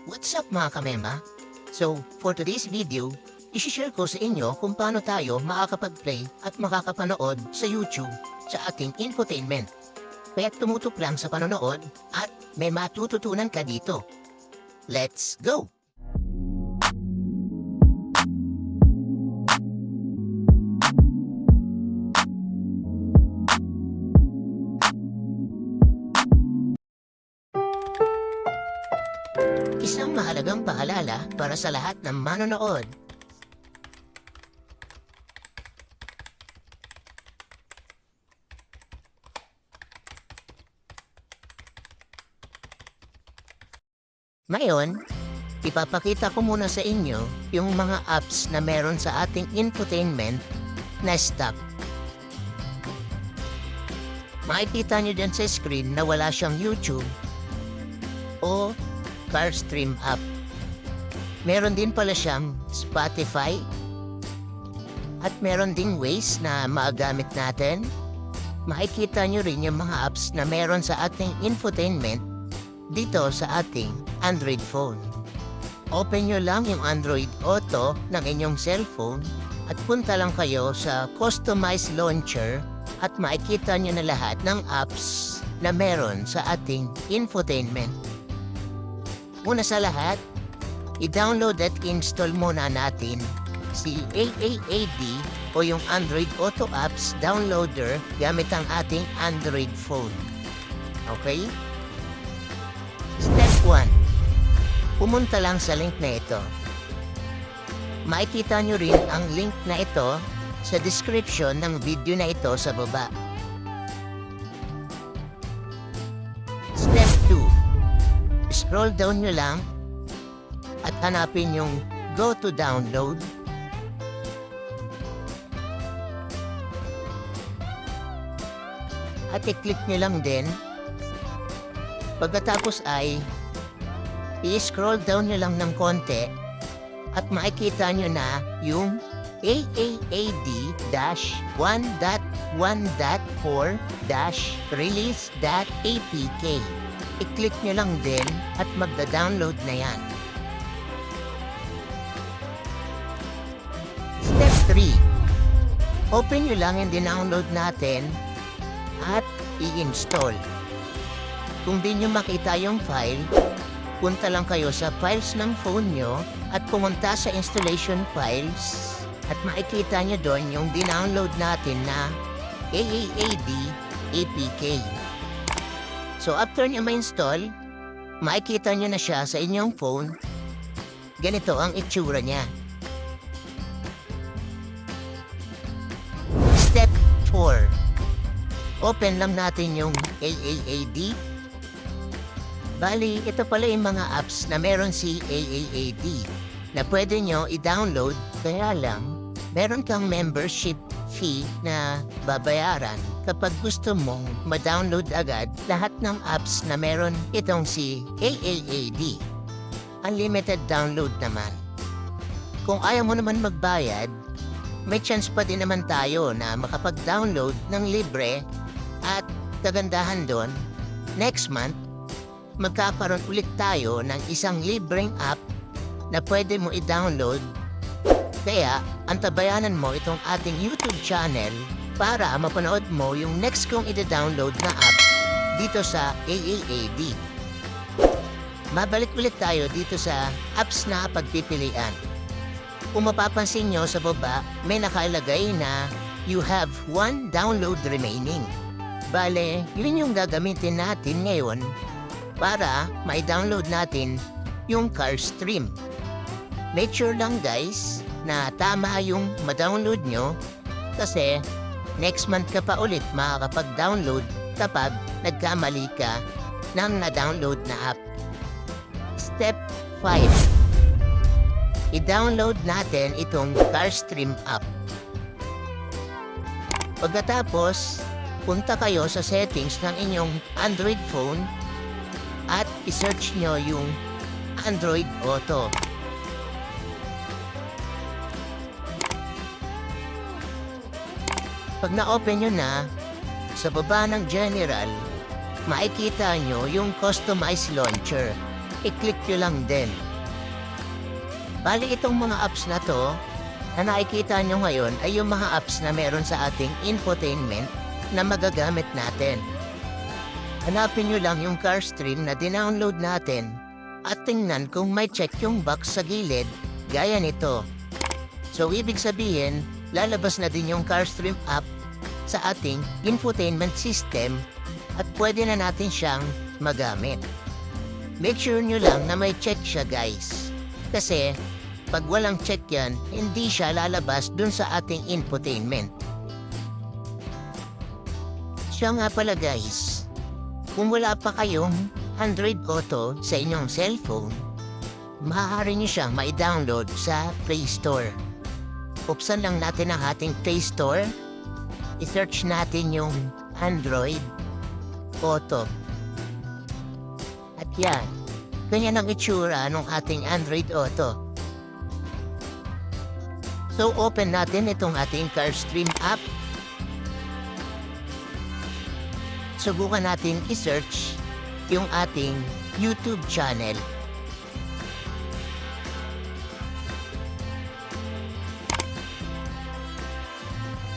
What's up mga kamema? So, for today's video, isi-share ko sa inyo kung paano tayo makakapag-play at makakapanood sa YouTube sa ating infotainment. Kaya tumutok lang sa panonood at may matututunan ka dito. Let's go! Isang mahalagang paalala para sa lahat ng manonood. Ngayon, ipapakita ko muna sa inyo yung mga apps na meron sa ating infotainment na stock. Makikita nyo dyan sa screen na wala siyang YouTube o Carstream app. Meron din pala siyang Spotify at meron ding ways na maagamit natin. Makikita nyo rin yung mga apps na meron sa ating infotainment dito sa ating Android phone. Open nyo lang yung Android Auto ng inyong cellphone at punta lang kayo sa Customize Launcher at makikita nyo na lahat ng apps na meron sa ating infotainment. Una sa lahat, i-download at install muna natin si AAAD o yung Android Auto Apps Downloader gamit ang ating Android phone. Okay? Step 1. Pumunta lang sa link na ito. Makikita nyo rin ang link na ito sa description ng video na ito sa baba. Step 2. Scroll down nyo lang at hanapin yung Go to Download. At i-click nyo lang din. Pagkatapos ay i-scroll down nyo lang ng konti at makikita nyo na yung AAAD-1.1.4-release.apk. I-click nyo lang din at magda-download na yan. Step 3. Open nyo lang yung dinownload natin at i-install. Kung di nyo makita yung file, punta lang kayo sa files ng phone nyo at pumunta sa installation files at makikita nyo doon yung dinownload natin na AAAD APK. So after nyo ma-install, makikita nyo na siya sa inyong phone. Ganito ang itsura niya. Step 4. Open lang natin yung AAAD. Bali, ito pala yung mga apps na meron si AAAD na pwede nyo i-download, kaya lang meron kang membership fee na babayaran kapag gusto mong ma-download agad lahat ng apps na meron itong si AAAD. Unlimited download naman. Kung ayaw mo naman magbayad, may chance pa din naman tayo na makapag-download ng libre at kagandahan doon, next month, magkakaroon ulit tayo ng isang libreng app na pwede mo i-download. Kaya, antabayanan mo itong ating YouTube channel para mapanood mo yung next kong i-download na app dito sa AAAD. Mabalik ulit tayo dito sa apps na pagpipilian. Kung mapapansin nyo sa baba, may nakalagay na you have 1 download remaining. Bale, yun yung gagamitin natin ngayon para ma-download natin yung Carstream. Make sure lang guys na tama yung ma-download nyo kasi next month ka pa ulit makakapag-download kapag nagkamali ka ng na-download na app. Step 5. I-download natin itong Carstream app. Pagkatapos, punta kayo sa settings ng inyong Android phone at i-search nyo yung Android Auto. Pag na-open nyo na, sa baba ng General, makikita nyo yung Customize Launcher. i-click nyo lang din. Bali itong mga apps na to, na nakikita nyo ngayon ay yung mga apps na meron sa ating infotainment na magagamit natin. Hanapin nyo lang yung CarStream na dinownload natin at tingnan kung may check yung box sa gilid gaya nito. So ibig sabihin, lalabas na din yung CarStream app sa ating infotainment system at pwede na natin siyang magamit. Make sure nyo lang na may check siya guys. Kasi pag walang check yan, hindi siya lalabas dun sa ating infotainment. Siya nga pala guys, kung wala pa kayong Android Auto sa inyong cellphone, maaari nyo siyang ma-download sa Play Store. Buksan lang natin ang ating Play Store, i-search natin yung Android Auto. At yan, ganyan ang itsura ng ating Android Auto. So open natin itong ating CarStream app. Subukan natin i-search yung ating YouTube channel.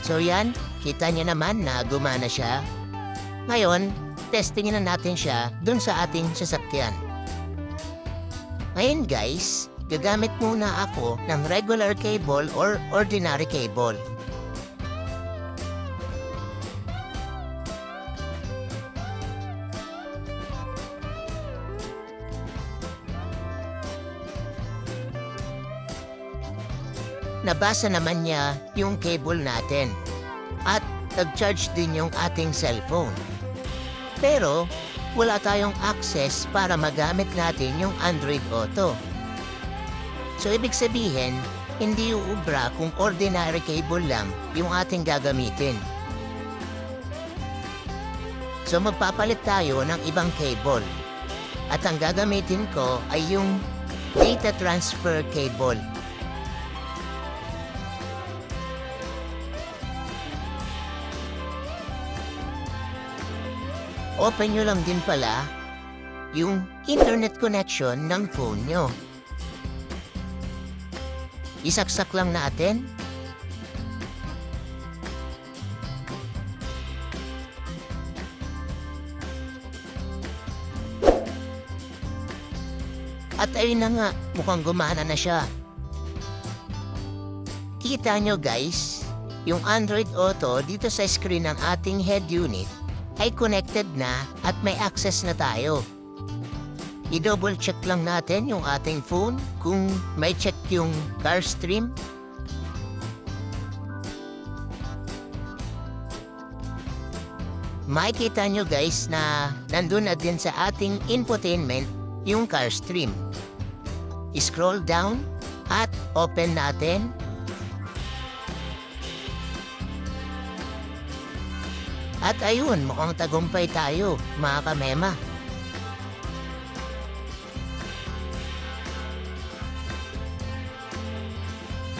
So yan, kita niyo naman na gumana siya. Ngayon, testingin na natin siya dun sa ating sasakyan. Ngayon guys, gagamit muna ako ng regular cable or ordinary cable. Nabasa naman niya yung cable natin at nag-charge din yung ating cellphone. Pero wala tayong access para magamit natin yung Android Auto. So ibig sabihin, hindi uubra kung ordinary cable lang yung ating gagamitin. So magpapalit tayo ng ibang cable. At ang gagamitin ko ay yung data transfer cable. Open nyo lang din pala yung internet connection ng phone nyo. Isaksak lang natin. At ayun na nga, mukhang gumana na siya. Kita nyo guys, yung Android Auto dito sa screen ng ating head unit ay connected na at may access na tayo. I-double check lang natin yung ating phone kung may check yung CarStream. Makikita nyo guys na nandun na din sa ating infotainment yung CarStream. I-scroll down at open natin. At ayun, mukhang tagumpay tayo mga kamema.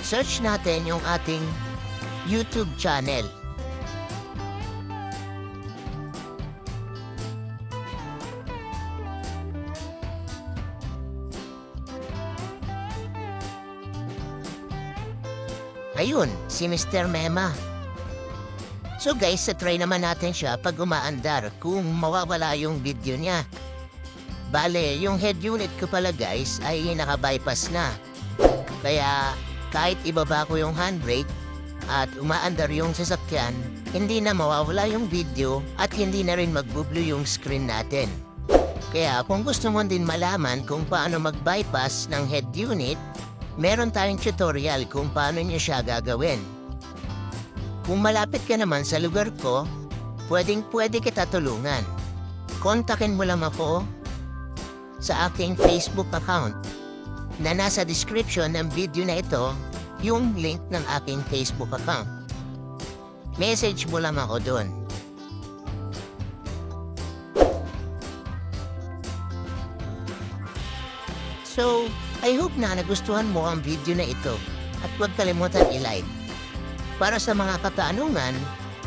Search natin yung ating YouTube channel. Ayun, si Mr. Mema. So guys, try naman natin siya pag umaandar kung mawawala yung video niya. Bale, yung head unit ko pala guys ay naka-bypass na. Kaya kahit ibaba ko yung handbrake at umaandar yung sasakyan, hindi na mawawala yung video at hindi na rin magbublo yung screen natin. Kaya kung gusto mo din malaman kung paano mag-bypass ng head unit, meron tayong tutorial kung paano niya siya gagawin. Kung malapit ka naman sa lugar ko, pwede kita tulungan. Kontakin mo lang ako sa aking Facebook account na nasa description ng video na ito yung link ng aking Facebook account. Message mo lang ako doon. So, I hope na nagustuhan mo ang video na ito at huwag kalimutan i-like. Para sa mga katanungan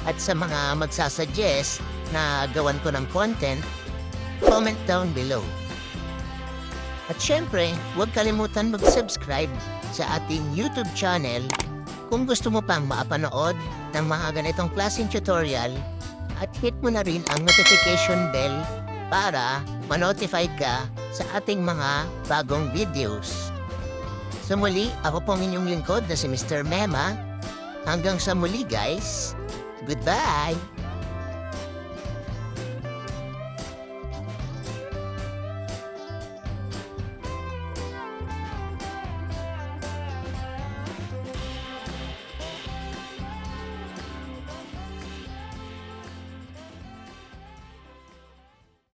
at sa mga magsasuggest na gawan ko ng content, comment down below. At syempre, huwag kalimutan mag-subscribe sa ating YouTube channel kung gusto mo pang maapanood ng mga ganitong klaseng tutorial at hit mo na rin ang notification bell para ma-notify ka sa ating mga bagong videos. So muli, ako pong inyong lingkod na si Mr. Mema. Hanggang sa muli guys, goodbye!